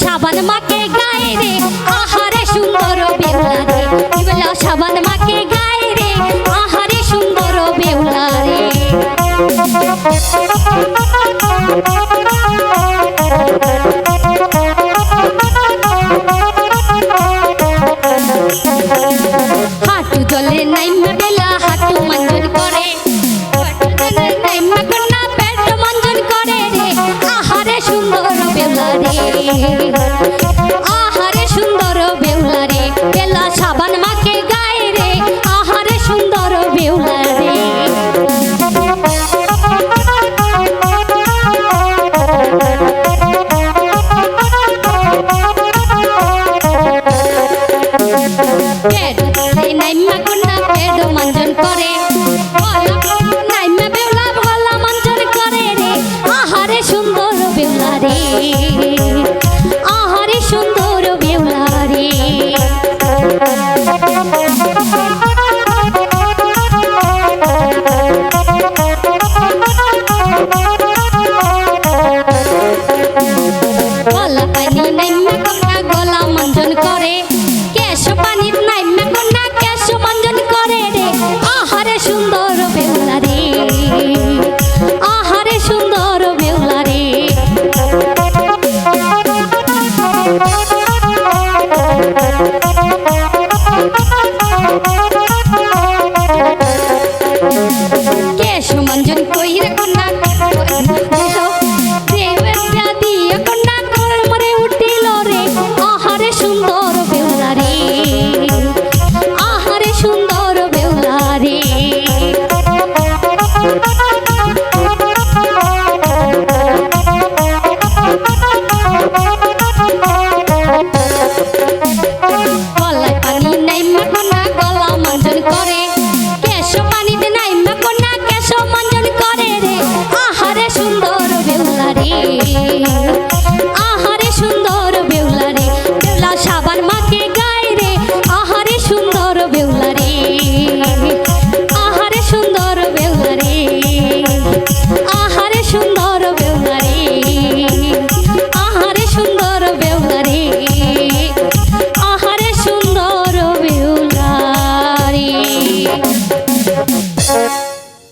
সাবান মাকে গায়ে রে আহারে সুন্দর বেউলা রে বেলা সাবান মাকে গায়ে রে আহারে সুন্দর বেউলা রে হাঁটু জলে নাইমা বেলা হাঁটু মঞ্জন করে নাইমা কন্যা পেট মঞ্জন করে রে আহারে সুন্দর বেউলা রে আহারে সুন্দর বেউলা রে বেলা সাবান মাকে গায়ে রে আহারে সুন্দর বেউলা রে নাইমা কন্যা পেট মঞ্জন করে নাইমা বেউলা গলা মঞ্জন করে রে আহারে সুন্দর বেউলা রে